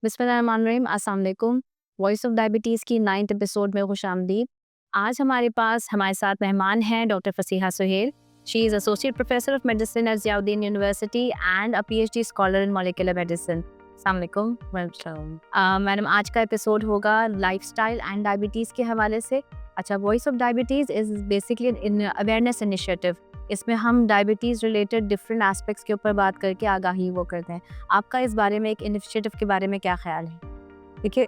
बिस्मिल्लाहिर्रहमानिर्रहीम, अस्सलाम वालेकुम। वॉइस ऑफ डायबिटीज़ की 9th एपिसोड में खुशामदीद। आज हमारे पास हमारे साथ मेहमान हैं doctor Fasiha Suhail. She is associate professor of medicine at Ziauddin university and a PhD scholar in molecular medicine. अस्सलाम वालेकुम। मैडम, आज का एपिसोड होगा लाइफस्टाइल एंड डायबिटीज़ के हवाले से। अच्छा, voice of diabetes is basically in awareness initiative. इसमें हम डायबिटीज़ रिलेटेड डिफरेंट एस्पेक्ट्स के ऊपर बात करके आगाही वो करते हैं। आपका इस बारे में एक इनिशिएटिव के बारे में क्या ख्याल है? देखिए,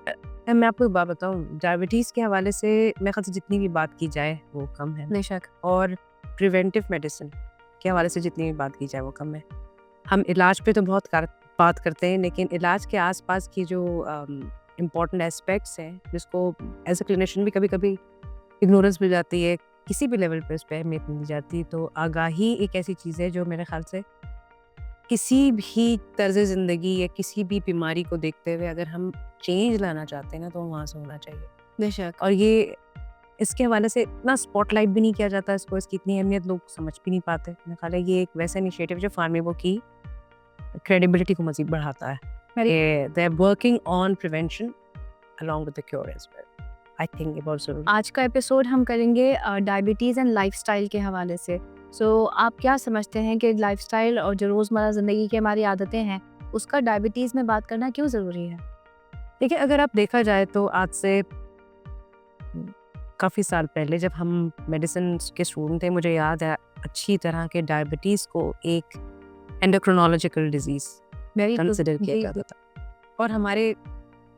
मैं आपको एक बात बताऊँ, डायबिटीज़ के हवाले से मेरे ख़्याल से जितनी भी बात की जाए वो कम है बेशक। और प्रिवेंटिव मेडिसिन के हवाले से जितनी भी बात की जाए वो कम है। हम इलाज पे तो बहुत बात करते हैं, लेकिन इलाज के आस-पास की जो इम्पोर्टेंट एस्पेक्ट्स हैं, जिसको एज़ अ क्लिनिशियन भी कभी-कभी इग्नोरेंस मिल जाती है, किसी भी लेवल पे उस पे अहमियत नहीं दी जाती। तो आगाही एक ऐसी चीज़ है जो मेरे ख़्याल से किसी भी तर्ज़ ज़िंदगी या किसी भी बीमारी को देखते हुए अगर हम चेंज लाना चाहते हैं ना, तो वहाँ से होना चाहिए। बेशक। और ये इसके हवाले से इतना स्पॉटलाइट भी नहीं किया जाता इसको, इसकी इतनी अहमियत लोग समझ भी नहीं पाते। मेरे ख़्याल है ये एक वैसा इनिशिएटिव जो फार्मेबो की क्रेडिबिलिटी को मज़ीद बढ़ाता है। They are working on prevention along with the cure as well. I think ये बहुत ज़रूरी है। आज का एपिसोड हम करेंगे डायबिटीज़ एंड लाइफस्टाइल के हवाले से। सो आप क्या समझते हैं कि लाइफस्टाइल और जो रोज़मर्रा ज़िंदगी की हमारी आदतें हैं, उसका डायबिटीज़ में बात करना क्यों ज़रूरी है? देखिए, अगर आप देखा जाए तो आज से काफ़ी साल पहले जब हम मेडिसिन के स्टूडेंट थे, मुझे याद है अच्छी तरह के डायबिटीज़ को एक endocrinological disease very good. Consider किया जी, जाता था। और हमारे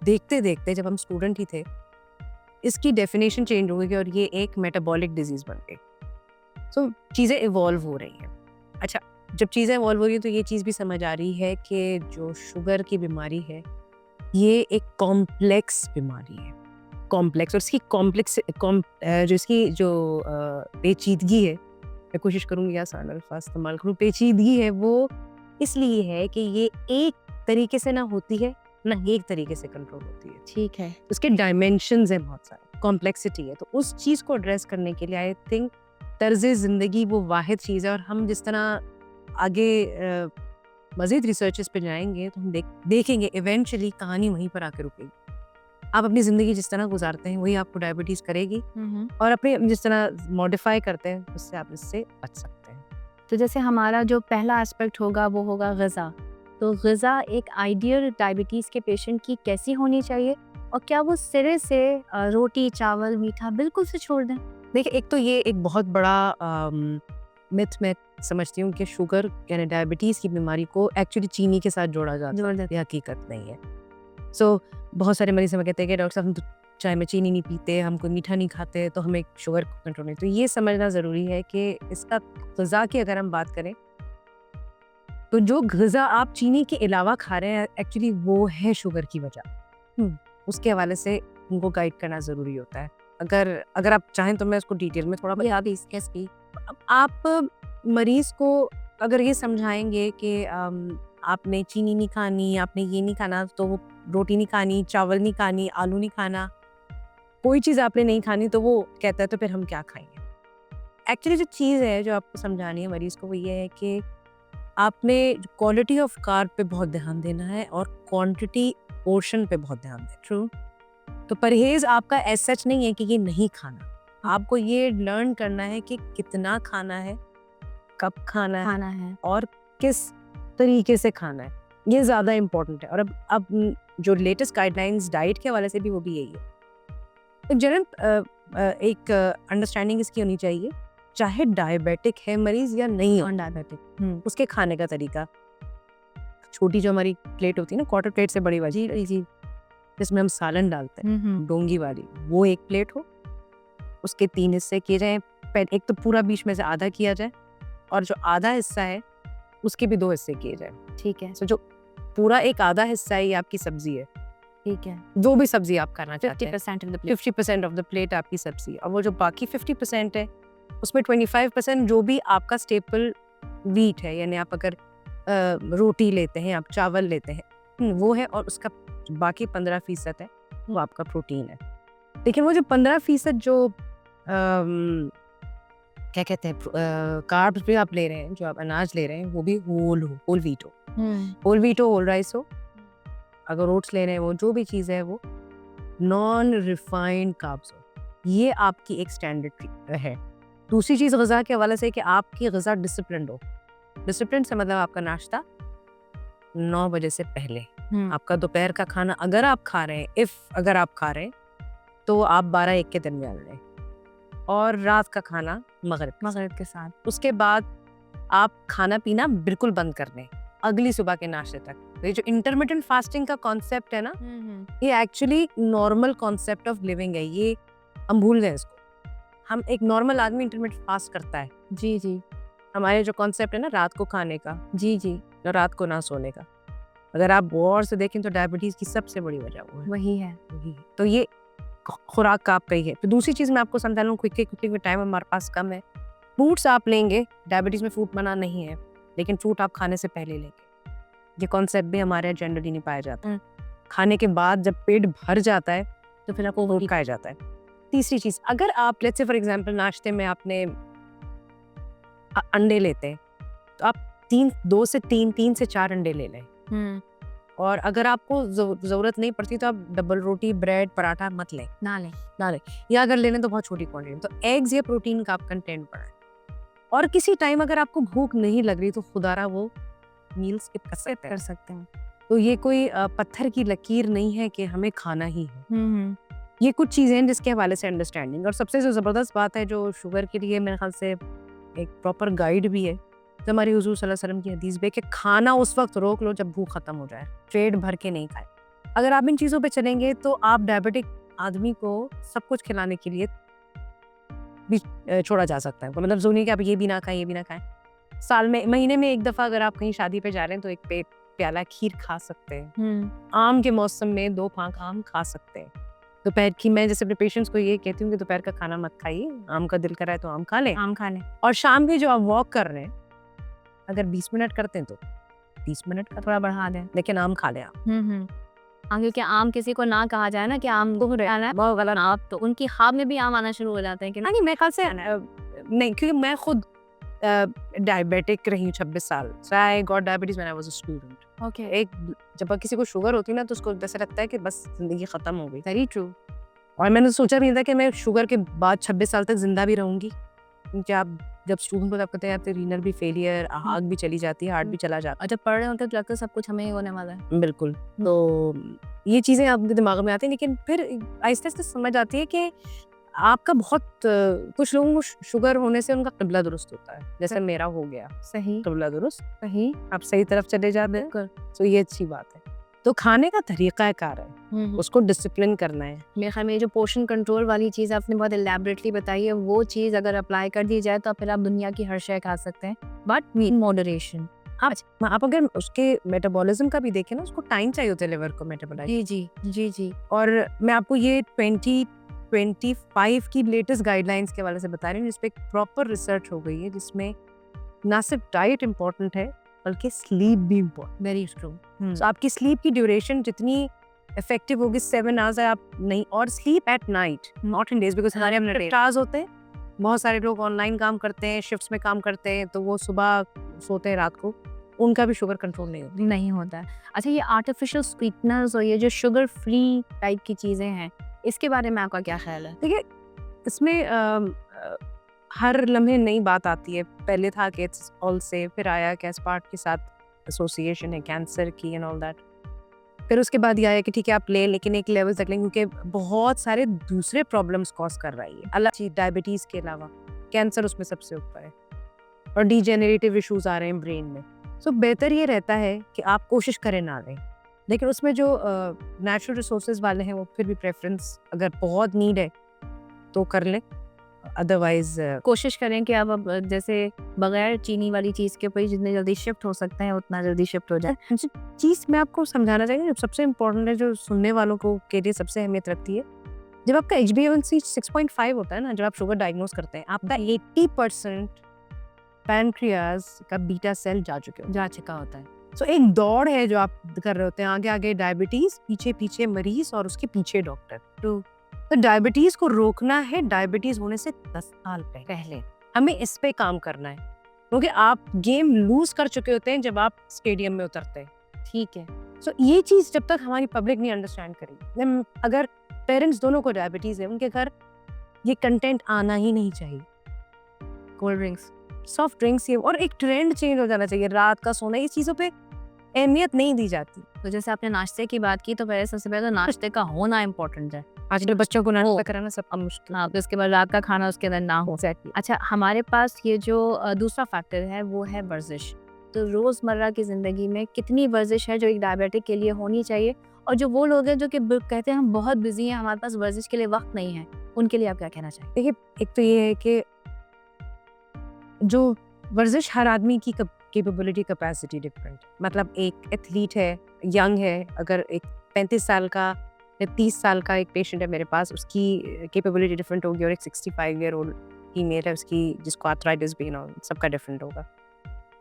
देखते-देखते जब हम स्टूडेंट ही थे, इसकी डेफिनेशन चेंज हो गई और ये एक मेटाबॉलिक डिजीज़ बन गई। सो चीज़ें इवॉल्व हो रही हैं। अच्छा, जब चीज़ें इवॉल्व हो रही हैं तो ये चीज़ भी समझ आ रही है कि जो शुगर की बीमारी है, ये एक कॉम्प्लेक्स बीमारी है। कॉम्प्लेक्स, और इसकी जो इसकी जो पेचीदगी है, मैं कोशिश करूँगी आसान अल्फाज इस्तेमाल करूँ। पेचीदगी है वो इसलिए है कि ये एक तरीके से ना होती है, ना एक तरीके से कंट्रोल होती है। ठीक है। उसके डायमेंशंस हैं बहुत सारे, कॉम्प्लेक्सिटी है। तो उस चीज़ को एड्रेस करने के लिए आई थिंक तर्ज़ ज़िंदगी वो वाहिद चीज़ है। और हम जिस तरह आगे मज़ीद रिसर्चेस पे जाएँगे तो हम देखेंगे इवेंचुअली कहानी वहीं पर आके रुकेगी। आप अपनी ज़िंदगी जिस तरह गुज़ारते हैं वही आपको डायबिटीज़ करेगी, और अपने जिस तरह मॉडिफ़ाई करते हैं उससे आप इससे बच सकते हैं। तो जैसे हमारा जो पहला एस्पेक्ट होगा वो होगा ग़िज़ा। तो ग़िज़ा एक आइडियल डायबिटीज़ के पेशेंट की कैसी होनी चाहिए और क्या वो सिरे से रोटी, चावल, मीठा बिल्कुल से छोड़ दें? देखिए, एक तो ये एक बहुत बड़ा मिथ मैं समझती हूँ कि शुगर यानी डायबिटीज़ की बीमारी को एक्चुअली चीनी के साथ जोड़ा जाता जोड़ है। देते ये हकीकत नहीं है। सो बहुत सारे मरीज़ हमें कहते हैं कि डॉक्टर साहब हम तो चाय में चीनी नहीं पीते, हम कोई मीठा नहीं खाते, तो हमें शुगर को कंट्रोल नहीं। तो ये समझना ज़रूरी है कि इसका ग़िज़ा की अगर हम बात करें, तो जो ग़िज़ा आप चीनी के अलावा खा रहे हैं एक्चुअली वो है शुगर की वजह। उसके हवाले से उनको गाइड करना ज़रूरी होता है। अगर अगर आप चाहें तो मैं उसको डिटेल में थोड़ा बता दी कैसे। अब आप मरीज़ को अगर ये समझाएँगे कि आपने चीनी नहीं खानी, आपने ये नहीं खाना, तो वो रोटी नहीं खानी, चावल नहीं खानी, आलू नहीं खाना, कोई चीज़ आपने नहीं खानी, तो वो कहता है तो फिर हम क्या खाएँगे? एक्चुअली जो चीज़ है जो आपको समझानी है मरीज़ को वो ये है कि आपने क्वालिटी ऑफ कार्ब पे बहुत ध्यान देना है और क्वांटिटी पोर्शन पे बहुत ध्यान देना। ट्रू। तो परहेज़ आपका एज़ सच नहीं है कि ये नहीं खाना। आपको ये लर्न करना है कि कितना खाना है, कब खाना है और किस तरीके से खाना है। ये ज़्यादा इम्पोर्टेंट है। और अब जो लेटेस्ट गाइडलाइंस डाइट के हवाले से भी वो भी यही है। एक जनरल एक अंडरस्टैंडिंग इसकी होनी चाहिए, चाहे डायबिटिक है मरीज़ या नहीं नॉन है, डायबिटिक। उसके खाने का तरीका। छोटी जो हमारी प्लेट होती है ना, क्वार्टर प्लेट से बड़ी वाली, जी। जिसमें हम सालन डालते हैं, डोंगी वाली, वो एक प्लेट हो, उसके 3 हिस्से किए जाएँ। एक तो पूरा बीच में से आधा किया जाए और जो आधा हिस्सा है उसके भी 2 हिस्से किए जाएँ। ठीक है। सो जो पूरा एक आधा हिस्सा है ये आपकी सब्ज़ी है, ठीक है। जो भी सब्ज़ी आप खाना चाहते हैं। 50% of the plate. 50% of the plate आपकी सब्ज़ी, और वो जो बाकी 50% है उसमें 25% जो भी आपका स्टेपल व्हीट है, यानी आप अगर रोटी लेते हैं, आप चावल लेते हैं, वो है, और उसका बाकी 15% है वो आपका प्रोटीन है। लेकिन वो जो 15% जो क्या कहते हैं कार्ब्स भी आप ले रहे हैं, जो आप अनाज ले रहे हैं, वो भी होल व्हीट हो, होल व्हीट हो, होल राइस हो, अगर ओट्स ले रहे हैं, वो जो भी चीज़ है वो नॉन रिफाइंड कार्ब्स हो, ये आपकी एक स्टैंडर्ड है। दूसरी चीज़ ग़िज़ा के हवाले से कि आपकी ग़िज़ा डिसिप्लिन्ड हो। डिसिप्लिन से मतलब आपका नाश्ता 9 बजे से पहले, आपका दोपहर का खाना अगर आप खा रहे हैं, अगर आप खा रहे हैं तो आप 12-1 के दरमियान लें, और रात का खाना मगरिब के साथ। उसके बाद आप खाना पीना बिल्कुल बंद कर दें अगली सुबह के नाश्ते तक। तो ये जो इंटरमिटेंट फास्टिंग का कॉन्सेप्ट है ना, ये actually normal concept of living है। ये हम भूल गए इसको। हम एक नॉर्मल आदमी इंटरमिटेंट फास्ट करता है। जी। हमारे जो कॉन्सेप्ट है ना रात को खाने का जी और रात को ना सोने का, अगर आप गौर से देखें तो डायबिटीज की सबसे बड़ी वजह वो है। वही है। तो ये खुराक का आपका ही है। तो दूसरी चीज़ मैं आपको समझा लूँ क्विकली, टाइम हमारे पास कम है। फ्रूट्स आप लेंगे, डायबिटीज में फ्रूट मना नहीं है, लेकिन फ्रूट आप खाने से पहले लेंगे। ये कॉन्सेप्ट भी हमारे यहाँ जनरली नहीं पाया जाता। खाने के बाद जब पेट भर जाता है तो फिर आपको फ्रूट खाया जाता है। तीसरी चीज़, अगर आप लेट्स से फॉर एग्जांपल नाश्ते में आपने अंडे लेते हैं तो आप 2 से 4 अंडे ले लें। और अगर आपको ज़रूरत नहीं पड़ती तो आप डबल रोटी, ब्रेड, पराठा मत लें, ना लें। या अगर ले लें तो बहुत छोटी क्वांटिटी। तो एग्स या प्रोटीन का आप कंटेंट बढ़ाएं। और किसी टाइम अगर आपको भूख नहीं लग रही तो खुदारा वो मील स्किप कर सकते हैं। तो ये कोई पत्थर की लकीर नहीं है कि हमें खाना ही है। ये कुछ चीज़ें हैं जिसके हवाले से अंडरस्टैंडिंग। और सबसे जो ज़बरदस्त बात है जो शुगर के लिए मेरे ख्याल से एक प्रॉपर गाइड भी है, तो हमारी हुजूर सल्लल्लाहु अलैहि वसल्लम की हदीस में कि खाना उस वक्त रोक लो जब भूख खत्म हो जाए, पेट भर के नहीं खाए। अगर आप इन चीज़ों पे चलेंगे तो आप डायबिटिक आदमी को सब कुछ खिलाने के लिए भी छोड़ा जा सकता है। मतलब ज़रूरी कि आप ये भी ना खाएं, ये भी ना खाएं। साल में, महीने में एक दफ़ा अगर आप कहीं शादी पे जा रहे हैं तो एक प्याला खीर खा सकते हैं। आम के मौसम में 2 फांक आम खा सकते हैं। दोपहर की, मैं जैसे अपने पेशेंट्स को ये कहती हूँ कि दोपहर का खाना मत खाइए, आम का दिल करा है तो आम खा लें। और शाम में जो आप वॉक कर रहे हैं, अगर 20 मिनट करते हैं तो 30 मिनट का थोड़ा बढ़ा दें, लेकिन आम खा लें आप। क्योंकि आम किसी को ना कहा जाए ना कि आम को खाना है, बहुत गलत। आप तो उनकी ख्वाब में भी आम आना शुरू हो जाते हैं कि नहीं, मेरे ख्याल से नहीं, क्योंकि मैं खुद डायबिटिक रही हूँ 26 साल। So I got diabetes when I was a student. Okay. एक जब किसी को शुगर होती है ना तो उसको ऐसा लगता है कि बस जिंदगी खत्म हो गई। Very true. और मैंने सोचा भी नहीं था कि मैं शुगर के बाद 26 साल तक जिंदा भी रहूंगी, क्योंकि आप जब स्टूडेंट को आप कहते हैं आपके रीनल भी फेलियर, आग भी चली जाती है, हार्ट भी चला जाता और जब पढ़ रहे होते हैं तो लगता है सब कुछ हमें ही होने वाला है। है। बिल्कुल। तो ये चीज़ें आपके दिमाग में आती हैं, लेकिन फिर आहिस्ते आहिस्ते समझ आती है कि आपका बहुत कुछ लोगों को शुगर होने से उनका क़िबला दुरुस्त होता है, जैसे मेरा हो गया। सही। क़िबला दुरुस्त, सही। आप सही तरफ चले जाते हैं, तो ये अच्छी बात है। तो खाने का तरीका कार है, उसको डिसिप्लिन करना है। मेरे ख्याल में जो पोर्शन कंट्रोल वाली चीज़ आपने बहुत एलैबोरेटली बताई है, वो चीज़ अगर अप्लाई कर दी जाए तो फिर आप दुनिया की हर शय खा सकते हैं, बट इन मॉडरेशन। आप अगर उसके मेटाबॉलिज्म का भी देखें ना, उसको टाइम चाहिए होता है लिवर को मेटाबोलाइज। जी। और मैं आपको ये 2025 की लेटेस्ट गाइडलाइंस के हवाले से बता रही हूँ, जिसपे प्रॉपर रिसर्च हो गई है, जिसमें ना सिर्फ डाइट इम्पोर्टेंट है बल्कि स्लीप भी इम्पोर्टेंट। Very true. तो आपकी स्लीप की ड्यूरेशन जितनी इफेक्टिव होगी, 7 आवर्स है आप नहीं, और sleep at night, not in days, because हमारे अपने शिफ्ट आवर्स होते हैं। बहुत सारे लोग ऑनलाइन काम करते हैं, शिफ्ट्स में काम करते हैं, तो वो सुबह सोते हैं रात को, उनका भी शुगर कंट्रोल नहीं होता है। अच्छा, ये आर्टिफिशियल स्वीटनर्स और ये जो शुगर फ्री टाइप की चीज़ें हैं, इसके बारे में आपका क्या ख्याल है? देखिए, इसमें हर लम्हे नई बात आती है। पहले था कि इट्स ऑल सेफ, फिर आया कि एस्पार्ट के साथ एसोसिएशन है कैंसर की एंड ऑल दैट। फिर उसके बाद ये आया कि ठीक है आप लें, लेकिन एक लेवल तक लें, क्योंकि बहुत सारे दूसरे प्रॉब्लम्स कॉज कर रही है। अलग चीज डायबिटीज़ के अलावा कैंसर उसमें सबसे ऊपर है, और डीजेनरेटिव इश्यूज आ रहे हैं ब्रेन में। सो बेहतर ये रहता है कि आप कोशिश करें ना लें, लेकिन उसमें जो नेचुरल रिसोर्सेज वाले हैं वो फिर भी प्रेफरेंस, अगर बहुत नीड है तो कर लें, अदरवाइज कोशिश करें कि आप अब जैसे बगैर चीनी वाली चीज़ के ऊपर जितने जल्दी शिफ्ट हो सकते हैं उतना जल्दी शिफ्ट हो जाए। चीज़ मैं आपको समझाना चाहिए, जो सबसे इम्पोर्टेंट है, जो सुनने वालों को के लिए सबसे अहमियत रखती है, जब आपका HbA1c 6.5 होता है ना, जब आप शुगर डायग्नोज करते हैं, आपका 80% पैनक्रियाज का बीटा सेल जा चुका होता है। सो एक दौड़ है जो आप कर रहे होते हैं, आगे आगे डायबिटीज, पीछे पीछे मरीज और उसके पीछे डॉक्टर। तो डायबिटीज को रोकना है, डायबिटीज होने से 10 साल पहले हमें इस पे काम करना है, क्योंकि आप गेम लूज कर चुके होते हैं जब आप स्टेडियम में उतरते हैं। ठीक है, सो ये चीज़ जब तक हमारी पब्लिक नहीं अंडरस्टैंड करेगी, then अगर पेरेंट्स दोनों को डायबिटीज़ है, उनके घर ये कंटेंट आना ही नहीं चाहिए। Cold drinks. सॉफ्ट ड्रिंक्स ये, और एक ट्रेंड चेंज हो जाना चाहिए, रात का सोना, ये चीज़ों पे अहमियत नहीं दी जाती। तो जैसे आपने नाश्ते की बात की, तो पहले सबसे पहले तो नाश्ते का होना इम्पोर्टेंट है। आजकल बच्चों को नाश्ता कराना सब मुश्किल। हाँ, तो उसके बाद रात का खाना उसके अंदर ना हो। एग्जैक्टली। अच्छा, हमारे पास ये जो दूसरा फैक्टर है वो है वर्जिश। तो रोज़मर्रा की ज़िंदगी में कितनी वर्जिश है जो एक डायबिटिक के लिए होनी चाहिए, और जो वो लोग हैं जो कि कहते हैं हम बहुत बिजी हैं, हमारे पास वर्जिश के लिए वक्त नहीं है, उनके लिए आप क्या कहना चाहेंगे? देखिए, एक तो ये है कि जो वर्जिश, हर आदमी की कैपेबिलिटी कैपेसिटी डिफरेंट। मतलब एक एथलीट है, यंग है, अगर एक 35 साल का या 30 साल का एक पेशेंट है मेरे पास, उसकी कैपेबिलिटी डिफरेंट होगी, और एक 65 ईयर ओल्ड फीमेल है, उसकी जिसको आर्थराइटिस भी ना, सबका डिफरेंट होगा।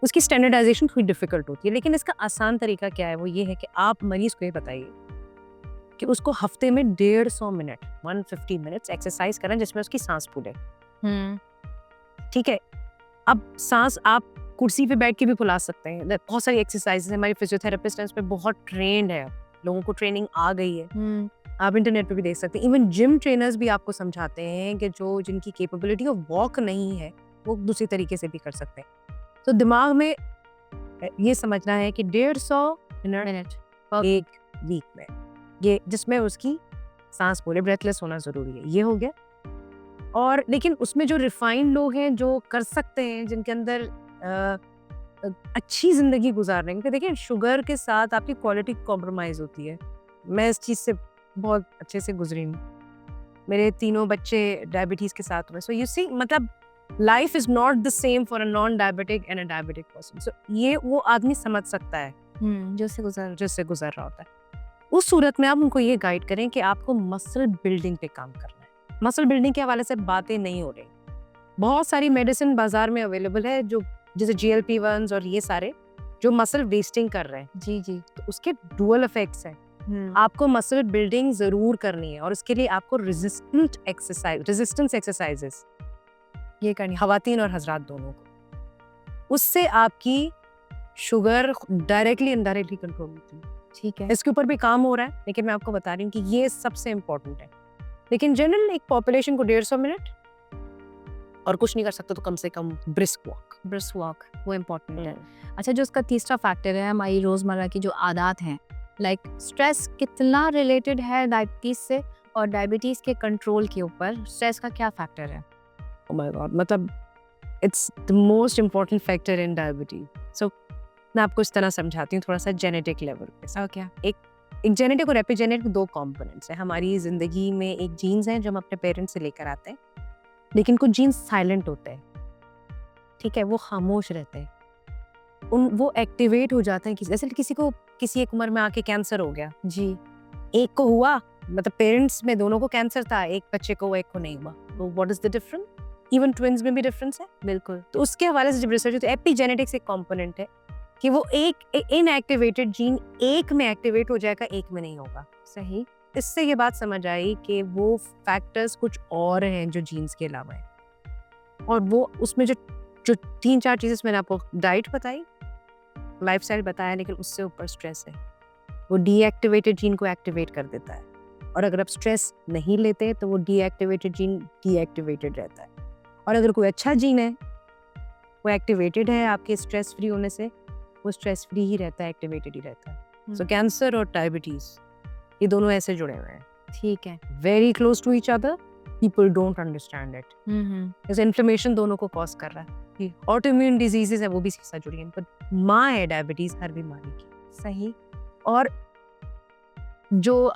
उसकी स्टैंडर्डाइजेशन थोड़ी डिफिकल्ट होती है, लेकिन इसका आसान तरीका क्या है, वो ये है कि आप मरीज को ये बताइए कि उसको हफ्ते में 150 मिनट 150 मिनट्स एक्सरसाइज करें जिसमें उसकी सांस फूले। ठीक है, अब सांस आप कुर्सी पे बैठ के भी फुला सकते हैं। बहुत सारी एक्सरसाइजेज, हमारी फिजियोथेरेपिस्ट हैं उस पर बहुत ट्रेंड है, लोगों को ट्रेनिंग आ गई है, आप इंटरनेट पे भी देख सकते हैं। इवन जिम ट्रेनर्स भी आपको समझाते हैं कि जो जिनकी कैपेबिलिटी ऑफ वॉक नहीं है, वो दूसरी तरीके से भी कर सकते हैं। तो दिमाग में ये समझना है कि 150 मिनट एक वीक में, ये जिसमें उसकी सांस फूले, ब्रेथलेस होना जरूरी है, ये हो गया। और लेकिन उसमें जो रिफाइंड लोग हैं जो कर सकते हैं, जिनके अंदर अच्छी जिंदगी गुजार रहे हैं, देखिए शुगर के साथ आपकी क्वालिटी कॉम्प्रोमाइज होती है। मैं इस चीज़ से बहुत अच्छे से गुजरी हूँ, मेरे तीनों बच्चे डायबिटीज़ के साथ हुए। सो यू सी, मतलब life is not the same for a non diabetic and a diabetic person. So ये वो आदमी समझ सकता है जिससे गुजर रहा होता है। उस सूरत में आप उनको ये गाइड करें कि आपको मसल बिल्डिंग पे काम करना है। मसल बिल्डिंग के हवाले से बातें नहीं हो रही, बहुत सारी मेडिसिन बाजार में अवेलेबल है, जो जैसे GLP-1s और ये सारे जो मसल वेस्टिंग कर रहे हैं। जी जी। तो उसके डुअल इफेक्ट्स हैं। आपको मसल बिल्डिंग जरूर करनी है, और उसके लिए आपको रेजिस्टेंस एक्सरसाइजेस ये करनी, खवातीन और हजरात दोनों को। उससे आपकी शुगर डायरेक्टली इनडायरेक्टली कंट्रोल होती है। ठीक है, इसके ऊपर भी काम हो रहा है, लेकिन मैं आपको बता रही हूँ कि ये सबसे इम्पोर्टेंट है। लेकिन जनरल एक पॉपुलेशन को 150 मिनट और कुछ नहीं कर सकते तो कम से कम ब्रिस्क वॉक वो इम्पोर्टेंट है। अच्छा, जो उसका तीसरा फैक्टर है हमारी रोज़मर्रा की जो आदत हैं, लाइक स्ट्रेस कितना रिलेटेड है डायबिटीज़ से, और डायबिटीज़ के कंट्रोल के ऊपर स्ट्रेस का क्या फैक्टर है? Oh my God, मतलब it's the most important factor in diabetes. So मैं आपको इस तरह समझाती हूँ, थोड़ा सा जेनेटिक लेवल पे। ओके। एक जेनेटिक और एपिजेनेटिक दो कंपोनेंट्स हैं हमारी जिंदगी में। एक जीन्स हैं जो हम अपने पेरेंट्स से लेकर आते हैं, लेकिन कुछ जीन्स साइलेंट होते हैं, ठीक है, वो खामोश रहते हैं, वो एक्टिवेट हो जाते हैं। जैसे किसी को किसी एक उम्र में आके कैंसर हो गया, जी, एक को हुआ, मतलब पेरेंट्स में दोनों को कैंसर था, एक बच्चे को, एक को नहीं हुआ, तो what is the difference? Even twins में भी डिफरेंस है। बिल्कुल। तो उसके हवाले से जब रिसर्च होती है, एपिजेनेटिक्स एक कंपोनेंट है कि वो एक इनएक्टिवेटेड जीन एक में एक्टिवेट हो जाएगा, एक में नहीं होगा। सही। इससे ये बात समझ आई कि वो फैक्टर्स कुछ और हैं जो जीन्स के अलावा है, और वो उसमें जो 3-4 चीजें मैंने आपको डाइट बताई, लाइफस्टाइल बताया, लेकिन उससे ऊपर स्ट्रेस है, वो डीएक्टिवेटेड जीन को एक्टिवेट कर देता है, और अगर आप स्ट्रेस नहीं लेते तो वो डीएक्टिवेटेड जीन डीएक्टिवेटेड रहता है। और अगर कोई अच्छा जीन है, वो एक्टिवेटेड है आपके स्ट्रेस फ्री होने से, वो स्ट्रेस फ्री ही रहता है, एक्टिवेटेड ही रहता है। सो कैंसर और डायबिटीज ये दोनों ऐसे जुड़े हुए हैं, ठीक है, very close to each other, people don't understand it. जैसे इन्फ्लेमेशन दोनों को कॉज कर रहा है, ऑटोइम्यून डिजीजेस है वो भी इसके साथ जुड़ी हैं, पर माँ है डायबिटीज हर बीमारी की। सही। और जो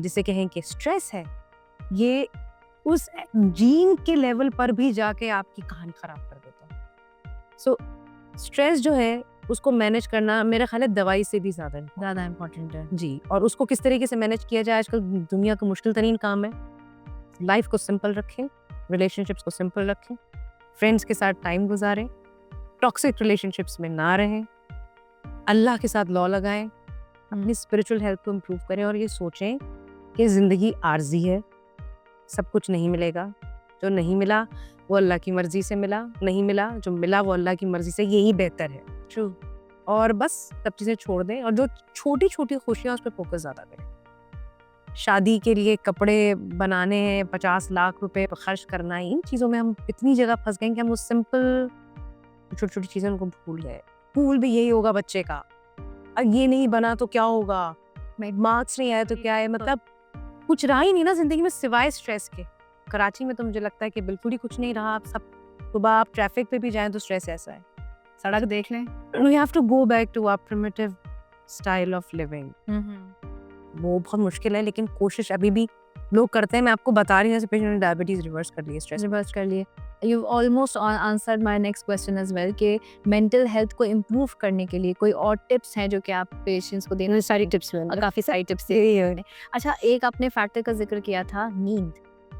जिसे कहें कि स्ट्रेस है, ये उस जीन के लेवल पर भी जाके आपकी कहानी खराब कर देता है। सो स्ट्रेस जो है उसको मैनेज करना मेरा ख्याल है दवाई से भी ज़्यादा इम्पोर्टेंट है। जी। और उसको किस तरीके से मैनेज किया जाए, आजकल दुनिया का मुश्किल तरीन काम है। लाइफ को सिंपल रखें, रिलेशनशिप्स को सिंपल रखें, फ्रेंड्स के साथ टाइम गुजारें, टॉक्सिक रिलेशनशिप्स में ना रहें, अल्लाह के साथ लॉ लगाएं, अपनी स्पिरिचुअल हेल्थ को इम्प्रूव करें, और ये सोचें कि ज़िंदगी आर्जी है, सब कुछ नहीं मिलेगा, जो नहीं मिला वो अल्लाह की मर्जी से मिला, नहीं मिला जो मिला वो अल्लाह की मर्जी से, यही बेहतर है। ट्रू। और बस सब चीज़ें छोड़ दें और जो छोटी-छोटी खुशियाँ उस पे फोकस ज़्यादा करें। शादी के लिए कपड़े बनाने हैं, 50 लाख रुपए खर्च करना है, इन चीज़ों में हम इतनी जगह फँस गए हैं कि हम वो सिंपल छोटी-छोटी चीज़ें उनको भूल गए। स्कूल भी यही होगा बच्चे का, ये नहीं बना तो क्या होगा? मार्क्स नहीं आया तो क्या है? मतलब कुछ रहा ही नहीं ना ज़िंदगी में सिवाय स्ट्रेस के। कराची में तो मुझे लगता है कि बिल्कुल ही कुछ नहीं रहा। आप सब सुबह आप ट्रैफिक पे भी जाएँ तो स्ट्रेस ऐसा है। सड़क देख लें। We have to go back to our primitive style of living. वो बहुत मुश्किल है लेकिन कोशिश अभी भी लोग करते हैं। मैं आपको बता रही हूँ, जैसे पेशेंट ने डायबिटीज रिवर्स कर लिया, स्ट्रेस रिवर्स कर लिए। You almost answered my next question as well कि मेंटल हेल्थ को इम्प्रूव करने के लिए कोई और टिप्स हैं जो कि आप पेशेंट्स को देना। सारी टिप्स काफ़ी सारी टिप्स दी। अच्छा, एक आपने फैक्टर का जिक्र किया था, नींद।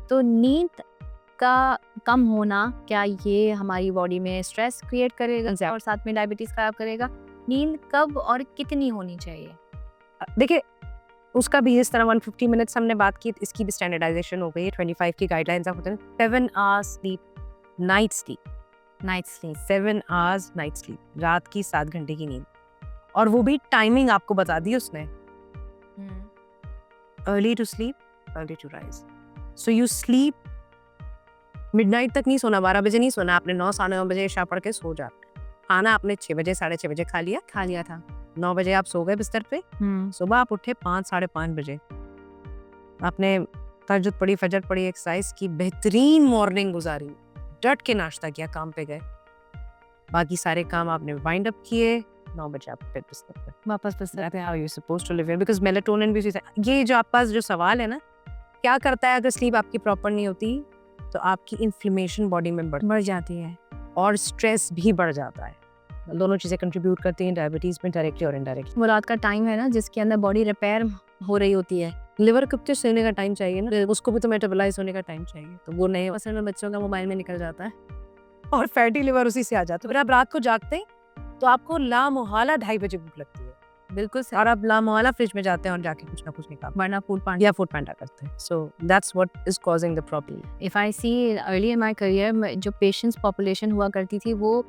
तो नींद का कम होना, क्या ये हमारी बॉडी में स्ट्रेस क्रिएट करेगा और साथ में डायबिटीज खराब करेगा? नींद कब और कितनी होनी चाहिए? देखिए, उसका भी इस तरह 150 मिनट्स हमने बात की, इसकी भी स्टैंडर्डाइजेशन हो गई है। 25 की गाइडलाइंस आप होते हैं 7 hours sleep, night sleep 7 hours night sleep, रात की 7 घंटे की नींद। और वो भी टाइमिंग आपको बता दी उसने, early to sleep, early to rise. So you sleep, midnight तक नहीं सोना, 12 बजे नहीं सोना आपने, 9 साढ़े 9 बजे इशा पढ़ के सो जाते। खाना आपने 6 बजे 6:30 बजे खा लिया था, 9 बजे आप सो गए बिस्तर पे। सुबह आप उठे 5 साढ़े 5 बजे, आपने तहज्जुद पढ़ी, फजर पढ़ी, एक्सरसाइज की, बेहतरीन मॉर्निंग गुजारी, डट के नाश्ता किया, काम पे गए, बाकी सारे काम आपने वाइंड अप किए, 9 बजे आप फिर बिस्तर पे वापस बिस्तर पे। How you supposed to live, because melatonin भी ये जो आपके पास जो सवाल है ना, क्या करता है अगर स्लीप आपकी प्रॉपर नहीं होती तो आपकी इन्फ्लेमेशन बॉडी में बढ़ जाती है और स्ट्रेस भी बढ़ जाता है। दोनों चीज़ें कंट्रीब्यूट करती हैं डायबिटीज़ में, डायरेक्टली और इनडायरेक्टली। वो रात का टाइम है ना जिसके अंदर बॉडी रिपेयर हो रही होती है। लिवर को तो सोने का टाइम चाहिए ना, उसको भी तो मेटाबोलाइज होने का टाइम चाहिए, तो वो नहीं, असल में बच्चों का मोबाइल में निकल जाता है और फैटी लिवर उसी से आ जाता है। फिर आप रात को जागते हैं तो आपको लामोहला 2:30 बजे भूख लगती है, बिल्कुल, और आप लामोहला फ्रिज में जाते हैं और जाके कुछ ना कुछ निकाल, वरना फूड पांडा करते हैं। So that's what is causing the problem. If I see early in my career, जो पेशेंट्स पॉपुलेशन हुआ करती थी वो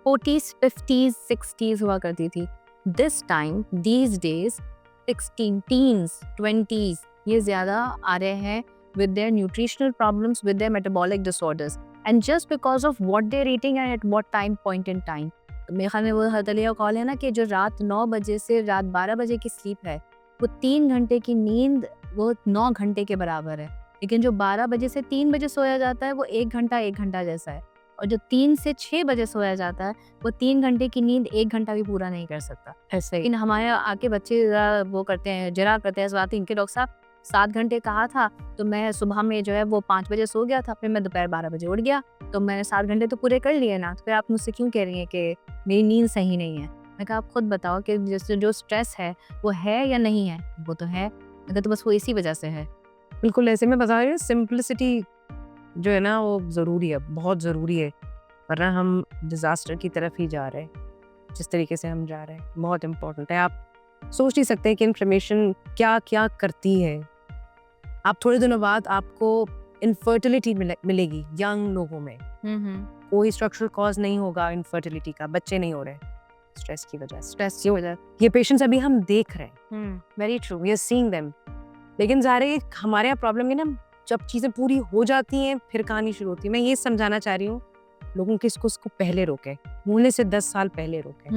40s 50s 60s हुआ करती थी। This time these days 16 teens 20s ये ज़्यादा आ रहे हैं with their nutritional problems, with their metabolic disorders, and just because of what they're eating and at what time point in time. मेरे ख्याल में वो हतलिया कॉल है ना कि जो रात 9 बजे से रात 12 बजे की स्लीप है, वो 3 घंटे की नींद वो 9 घंटे के बराबर है। लेकिन जो 12 बजे से 3 बजे सोया जाता है वो 1 घंटा जैसा है, और जो 3 से 6 बजे सोया जाता है वो 3 घंटे की नींद 1 घंटा भी पूरा नहीं कर सकता। ऐसे ही लेकिन हमारे आके बच्चे वो करते हैं, जरा करते हैं इस बात, इनके डॉक्टर साहब 7 घंटे कहा था तो मैं सुबह में जो है वो 5 बजे सो गया था, फिर मैं दोपहर 12 बजे उठ गया, तो मैंने 7 घंटे तो पूरे कर लिए ना, तो फिर आप मुझसे क्यों कह रही हैं कि मेरी नींद सही नहीं है? मैं कहा आप खुद बताओ कि जैसे जो स्ट्रेस है वो है या नहीं है? वो तो है, मैं तो बस वो इसी वजह से है। बिल्कुल ऐसे में बता रही हूँ, सिंपलिसिटी जो है ना वो ज़रूरी है, बहुत ज़रूरी है, वरना हम डिज़ास्टर की तरफ ही जा रहे हैं। जिस तरीके से हम जा रहे हैं बहुत इम्पोर्टेंट है। आप सोच नहीं सकते कि इन्फ्लेमेशन क्या क्या करती है। आप थोड़े दिनों बाद आपको इनफर्टिलिटी मिलेगी यंग लोगों में। कोई स्ट्रक्चरल कॉज नहीं होगा इनफर्टिलिटी का, बच्चे नहीं हो रहे स्ट्रेस की वजह। ये पेशेंट्स अभी हम देख रहे हैं, very true, we are seeing them. लेकिन ज़ाहिर है हमारे यहाँ प्रॉब्लम है ना, जब चीज़ें पूरी हो जाती हैं फिर कहानी शुरू होती है। मैं ये समझाना चाह रही हूँ लोगों के, इसको पहले रोके, होने से 10 साल पहले रोके।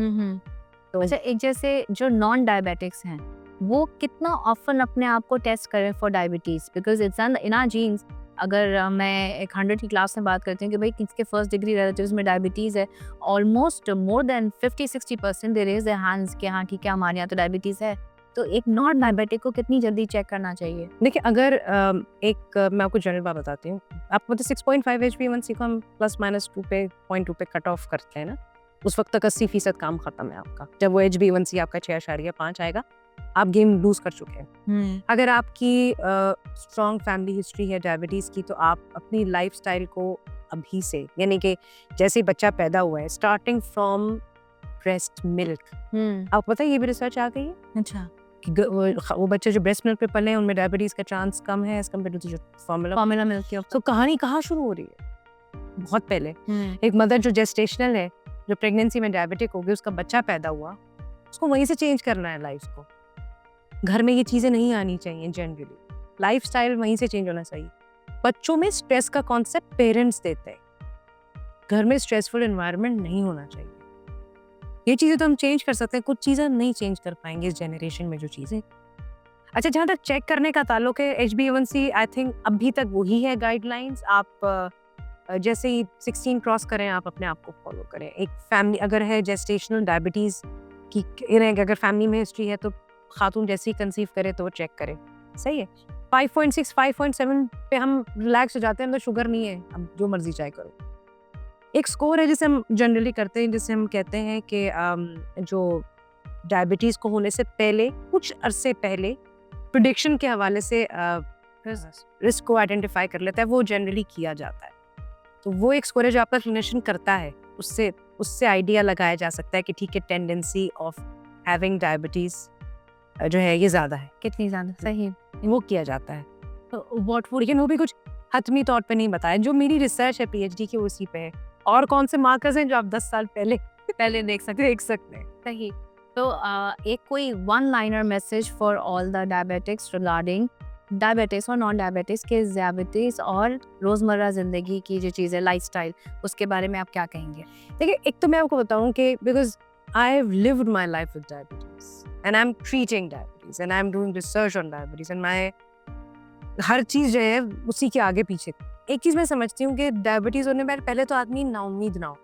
तो अच्छा, एक जैसे जो नॉन डायबिटिक्स हैं वो कितना ऑफन अपने आप को टेस्ट करें for diabetes, because it's in our genes. अगर मैं एक 100 की क्लास में बात करती हूँ कि भाई किसके फर्स्ट डिग्री रिलेटिव्स में डायबिटीज़ है, almost more than 50-60% they raise their hands कि हाँ ठीक है हमारे यहाँ तो डायबिटीज़ है। तो एक नॉन डायबिटिक को कितनी जल्दी चेक करना चाहिए? देखिए, अगर मैं आपको जनरल बात बताती हूँ, आपको मतलब 6.5 HbA1c को हम +-2 पे कट ऑफ करते हैं ना, उस वक्त तक 80% काम खत्म है आपका। जब वो HbA1c आपका 6.5 आएगा, आप गेम लूज कर चुके हैं। अगर आपकी स्ट्रॉन्ग फैमिली हिस्ट्री है डायबिटीज़ की, तो आप अपनी लाइफस्टाइल को अभी से, यानी कि जैसे ही बच्चा पैदा हुआ है, स्टार्टिंग फ्रॉम ब्रेस्ट मिल्क, आपको पता है ये भी रिसर्च आ गई है। अच्छा, कि वो बच्चे जो ब्रेस्ट मिल्क पे पले हैं उनमें डायबिटीज का चांस कम है एज कम्पेयर टू जो फॉर्मूला मिल्क की। तो कहानी कहाँ शुरू हो रही है? बहुत पहले एक मदर जो जेस्टेशनल है जो प्रेगनेंसी में डायबिटिक हो गई, उसका बच्चा पैदा हुआ, उसको वहीं से चेंज करना है लाइफ को। घर में ये चीज़ें नहीं आनी चाहिए जनरली, लाइफस्टाइल वहीं से चेंज होना चाहिए। बच्चों में स्ट्रेस का कॉन्सेप्ट पेरेंट्स देते हैं, घर में स्ट्रेसफुल एनवायरनमेंट नहीं होना चाहिए। ये चीज़ें तो हम चेंज कर सकते हैं, कुछ चीज़ें नहीं चेंज कर पाएंगे इस जनरेशन में जो चीज़ें। अच्छा, जहाँ तक चेक करने का ताल्लुक है, HbA1c आई थिंक अभी तक वही है गाइडलाइंस। आप जैसे ही 16 क्रॉस करें, आप अपने आप को फॉलो करें। एक फैमिली अगर है जेस्टेशनल डायबिटीज़ की, अगर फैमिली में हिस्ट्री है तो खातून जैसे ही कंसीव करे तो वो चेक करे, सही है। 5.6 5.7 पे हम रिलैक्स हो जाते हैं, तो शुगर नहीं है, अब जो मर्जी चाहे करो। एक स्कोर है जिसे हम जनरली करते हैं, जिसे हम कहते हैं कि जो डायबिटीज़ को होने से पहले, कुछ अरसे पहले प्रेडिक्शन के हवाले से रिस्क को आइडेंटिफाई कर लेता है, वो जनरली किया जाता है। तो वो एक स्कोर है जो आपका क्लिनिशियन करता है, उससे आइडिया लगाया जा सकता है कि ठीक है, टेंडेंसी ऑफ हैविंग डायबिटीज़ जो है ये ज़्यादा है, कितनी ज़्यादा, सही, वो किया जाता है। तो व्हाट फूड, लेकिन वो भी कुछ हतमी तौर पे नहीं बताया। जो मेरी रिसर्च है PhD की, उसी पे है। और कौन से मार्कर्स हैं जो आप 10 साल पहले देख सकते हैं। सही। तो एक कोई one liner message for all the diabetics regarding diabetes और नॉन डायबिटीज़ के ज़्यादतीज़ और रोज़मर्रा ज़िंदगी की जो चीज़ें, लाइफस्टाइल, उसके बारे में आप क्या कहेंगे? देखिए, एक तो मैं आपको बताऊं कि because I have lived my life with diabetes and I am treating diabetes and I am doing research on diabetes and my हर चीज़ जो है उसी के आगे पीछे। एक चीज़ मैं समझती हूँ कि डायबिटीज़ होने में पहले तो आदमी नाउम्मीद ना हो।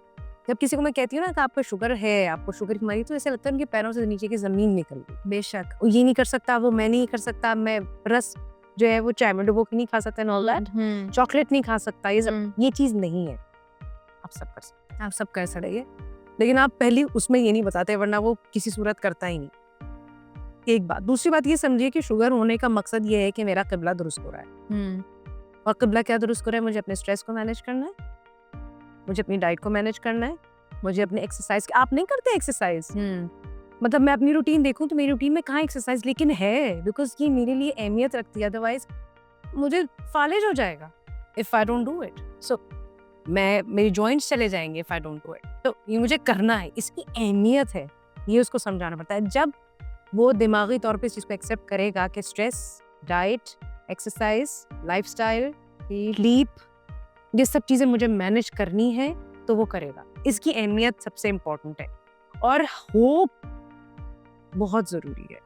जब किसी को मैं कहती हूँ ना कि आपको शुगर है, आपको शुगर की बीमारी, तो ऐसे लगता है उनके पैरों से नीचे की ज़मीन निकल गई। बेशक, वो ये नहीं कर सकता, वो मैं नहीं कर सकता, मैं रस जो है वो चाय में डुबो के नहीं खा सकता, ऑल दैट, चॉकलेट नहीं खा सकता, ये चीज़ नहीं है। आप सब कर सकते हैं, आप सब कर सकते हैं, लेकिन आप पहले उसमें ये नहीं बताते, वरना वो किसी सूरत करता ही नहीं। एक बात। दूसरी बात ये समझिए कि शुगर होने का मकसद ये है कि मेरा क़िबला दुरुस्त हो रहा है। और क़िबला क्या दुरुस्त हो रहा है? मुझे अपने स्ट्रेस को मैनेज करना है, मुझे अपनी डाइट को मैनेज करना है, मुझे अपने एक्सरसाइज। आप नहीं करते एक्सरसाइज? मतलब मैं अपनी रूटीन देखूं तो मेरी रूटीन में कहाँ एक्सरसाइज, लेकिन है, बिकॉज ये मेरे लिए अहमियत रखती है, अदरवाइज मुझे फालिज हो जाएगा if I don't do it. So मेरी जॉइंट्स चले जाएंगे if I don't do it. तो ये मुझे करना है, इसकी अहमियत है, ये उसको समझाना पड़ता है। जब वो दिमागी तौर पे इस चीज़ को एक्सेप्ट करेगा कि stress, diet, exercise, lifestyle, sleep, ये सब चीज़ें मुझे मैनेज करनी है, तो वो करेगा। इसकी अहमियत सबसे इम्पोर्टेंट है। और होप बहुत ज़रूरी है।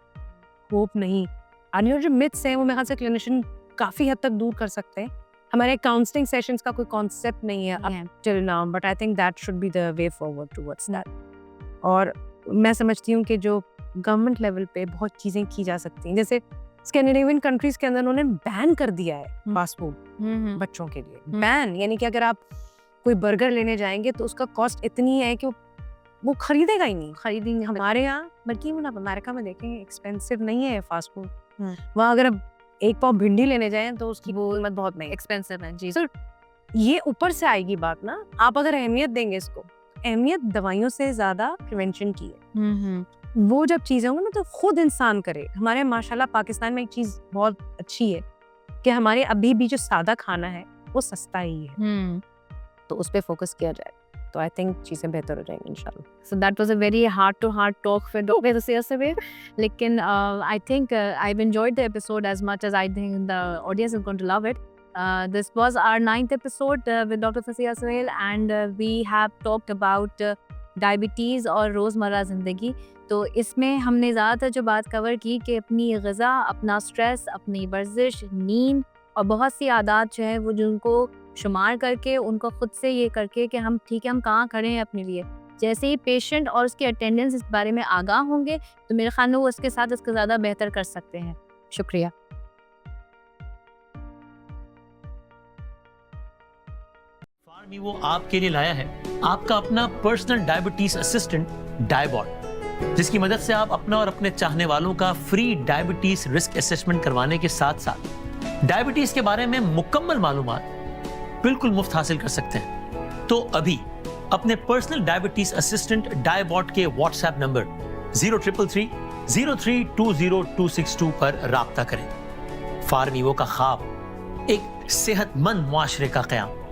होप नहीं, और जो मिथ्स हैं वो मेरे ख्याल से क्लिनिशियन काफ़ी हद तक दूर कर सकते हैं। हमारे काउंसलिंग सेशंस का कोई कॉन्सेप्ट नहीं है up till now, but I think that should be the way forward towards that. और मैं समझती हूँ कि जो गवर्नमेंट लेवल पे बहुत चीज़ें की जा सकती हैं, जैसे स्कैंडिनेवियन कंट्रीज के अंदर उन्होंने बैन कर दिया है फास्ट फूड बच्चों के लिए। बैन यानी कि अगर आप कोई बर्गर लेने जाएंगे तो उसका कॉस्ट इतनी है कि वो खरीदेगा ही नहीं, खरीदेंगे। हमारे यहाँ, बल्कि अमेरिका में देखेंगे, एक्सपेंसिव नहीं है फास्ट फूड। वहाँ अगर आप एक पाव भिंडी लेने जाएं तो उसकी वो कीमत बहुत नहीं, एक्सपेंसिव है जी। तो ये ऊपर से आएगी बात ना। आप अगर अहमियत देंगे इसको, अहमियत दवाइयों से ज़्यादा प्रिवेंशन की है। वो जब चीज़ें होंगी ना तो खुद इंसान करे। हमारे माशाल्लाह पाकिस्तान में एक चीज़ बहुत अच्छी है कि हमारे अभी भी जो सादा खाना है वो सस्ता ही है, तो उस पर फोकस किया जाए तो आई थिंक चीज़ें बेहतर हो जाएंगी इंशाल्लाह। So that was a very heart to heart talk with doctor Fasiha Suhail, लेकिन I think I have enjoyed the episode as much as I think the audience is going to love it. This was our 9th episode with Dr. Fasiha Suhail, and we have talked about diabetes और रोज़मर्रा ज़िंदगी. तो इसमें हमने ज़्यादातर जो बात cover की कि अपनी ग़िज़ा, अपना स्ट्रेस, अपनी वर्जिश, नींद और बहुत सी आदत जो है वो जिनको शुमार करके, उनको ख़ुद से ये करके कि हम ठीक है, हम कहाँ खड़े हैं अपने लिए. जैसे ही पेशेंट और उसके अटेंडेंस इस बारे में आगाह होंगे तो मेरे ख्याल में वो उसके साथ इसको ज़्यादा बेहतर कर सकते हैं. शुक्रिया. वो आपके लिए लाया है आपका अपना पर्सनल डायबिटीज असिस्टेंट डायबॉट, जिसकी मदद से आप अपना और अपने चाहने वालों का फ्री डायबिटीज रिस्क असेसमेंट करवाने के साथ साथ डायबिटीज के बारे में मुकम्मल मालूमात बिल्कुल मुफ्त हासिल कर सकते हैं. तो अभी अपने पर्सनल डायबिटीज असिस्टेंट डायबॉट के व्हाट्सएप नंबर 0333 0320262 पर राब्ता करें. फार्मीवो का ख्वाब, एक सेहतमंद मुआशरे का क़याम.